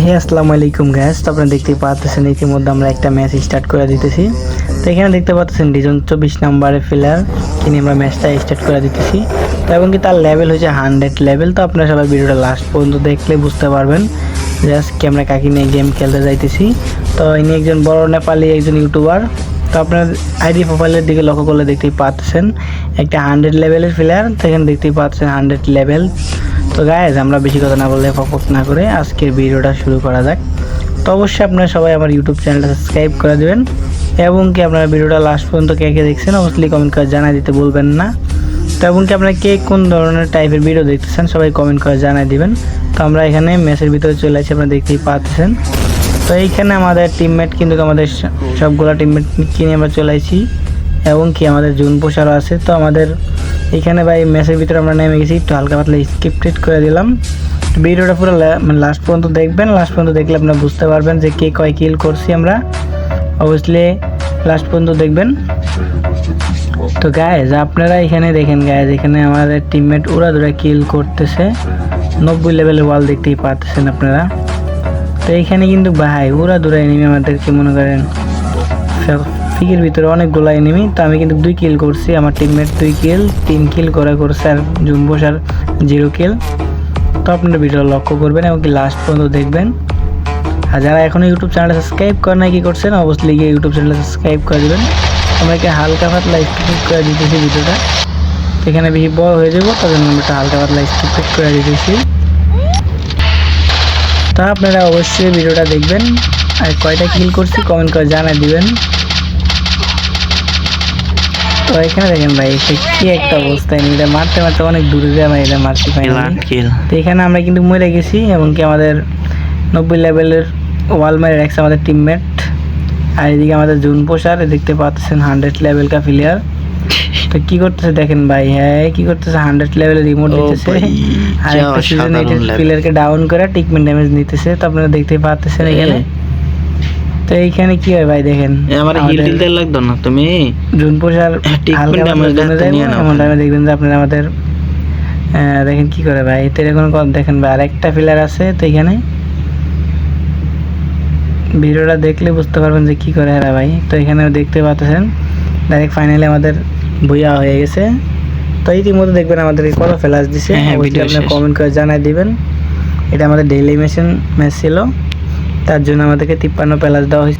হে আসসালামু আলাইকুম গাইস, তো আপনারা দেখতেই পাচ্ছেন ইতিমধ্যে আমরা একটা ম্যাচ স্টার্ট করে দিতেছি। তো এখানে দেখতে পাচ্ছেন ডিজন 24 নম্বরের প্লেয়ার কিনে আমরা ম্যাচটা স্টার্ট করে দিতেছি। তো এবং কি তার লেভেল হচ্ছে 100 লেভেল। তো আপনারা সবাই ভিডিওটা লাস্ট পর্যন্ত দেখলে বুঝতে পারবেন যে আজকে আমরা কাকে নিয়ে গেম খেলতে যাইতেছি। তো ইনি একজন বড় নেপালি একজন ইউটিউবার। তো আপনার আইডি প্রোফাইলের দিকে লক্ষ্য করলে দেখতেই পাচ্ছেন একটা 100 লেভেলের প্লেয়ার। তো এখানে দেখতেই পাচ্ছেন 100 লেভেল। তো গাইজ আমরা বেশি কথা না বললে ফোকাস না করে আজকের ভিডিওটা শুরু করা যাক। তো অবশ্যই আপনারা সবাই আমার ইউটিউব চ্যানেলটা সাবস্ক্রাইব করে দেবেন এবং কি আপনারা ভিডিওটা লাস্ট পর্যন্ত কে কে দেখছেন অবশ্যই কমেন্ট করে জানাই দিতে বলবেন না। তো এবং কি আপনারা কে কোন ধরনের টাইপের ভিডিও দেখতেছেন সবাই কমেন্ট করে জানাই দিবেন। তো আমরা এখানে ম্যাচের ভিতরে চলে আসছি, আপনারা দেখতেই পাচ্ছেন। তো এইখানে আমাদের টিমমেট কিন্তু আমাদের সবগুলো টিমমেট কিনে আমরা চলে আসছি এবং কি আমাদের জুন পোষারও আছে। তো আমাদের এখানে ভাই ম্যাচের ভিতরে আমরা নেমে গেছি, একটু হালকা পাতলা স্ক্রিপ্টেড করে দিলাম। ভিডিওটা পুরো মানে লাস্ট পর্যন্ত দেখবেন, লাস্ট পর্যন্ত দেখলে আপনারা বুঝতে পারবেন যে কে কয় কিল করছি আমরা। অবশ্যই লাস্ট পর্যন্ত দেখবেন। তো গাইজ আপনারা এখানে দেখেন, গাইজ এখানে আমাদের টিমমেট উড়াধুরা কিল করতেছে, 90 লেভেলের ওয়াল দেখতেই পাচ্ছেন আপনারা। তো এইখানে কিন্তু ভাই উড়াধুরা এনিমি আমাদেরকে মনে করেন ফিকের ভিতরে অনেকগুলো এনিমি। তো আমি কিন্তু 2 কিল করছি, আমার টিমমেট 2 কিল 3 কিল করছে আর জুম্বোস আর 0 কিল। তো আপনারা ভিডিও লক্ষ্য করবেন এবং কি লাস্ট পর্যন্ত দেখবেন। আর যারা এখনো ইউটিউব চ্যানেলটা সাবস্ক্রাইব করে নাই কি করছেন অবশ্যই গিয়ে ইউটিউব চ্যানেলটা সাবস্ক্রাইব করে দেবেন। আমরা কি হালকা পাতলা স্কিপ করে দিতেছি ভিডিওটা, এখানে বেশি বড় হয়ে যাবো তার জন্য আমরা হালকা পাতলা স্কিপ করে দিতেছি। তা আপনারা অবশ্যই ভিডিওটা দেখবেন আর কয়টা কিল করছি কমেন্ট করে জানাই দিবেন। তো এখানে দেখেন ভাই কি একটা অবস্থা, এটা মারতে মারতে অনেক দূরে যায় আমরা এটা মারছি ফাইনালি। তো এখানে আমরা কিন্তু মরে গেছি এবং কি আমাদের 90 লেভেলের ওয়াল মেরে রাখছে আমাদের টিমমেট। আর এদিকে আমাদের জুন পোষার দেখতে পাচ্ছেন 100 লেভেল কা প্লেয়ার। তো কি করতেছে দেখেন ভাই, হ্যাঁ কি করতেছে 100 লেভেলের রিমোট দিতেছে আর একটা সিজন 8 প্লেয়ারকে ডাউন করে ট্রিটমেন্ট ড্যামেজ নিতেছে। তো আপনারা দেখতে পাচ্ছেন এখানে। তো এইখানে কি হয় ভাই দেখেন, আমার হিল দিতে লাগতো না তুমি জুন পোষার হালকা ড্যামেজ এমন টাইমে দেখবেন যে আপনারা আমাদের দেখেন কি করে ভাই। তো এরকম দেখেন ভাই আরেকটা প্লেয়ার আছে। তো এখানে ভিডিওটা দেখলে বুঝতে পারবেন যে কি করে এরা ভাই। তো এখানে দেখতে পাচ্ছেন ডাইরেক্ট ফাইনালি আমাদের বুয়া হয়ে গেছে। তো ইতিমধ্যে দেখবেন আমাদেরকে কত ফ্ল্যাশ দিছে, অবশ্যই আপনারা কমেন্ট করে জানাই দিবেন। এটা আমাদের ডেইলি ম্যাচ ছিল, তার জন্য আমাদেরকে 53 ফ্ল্যাশ দেওয়া হয়েছে।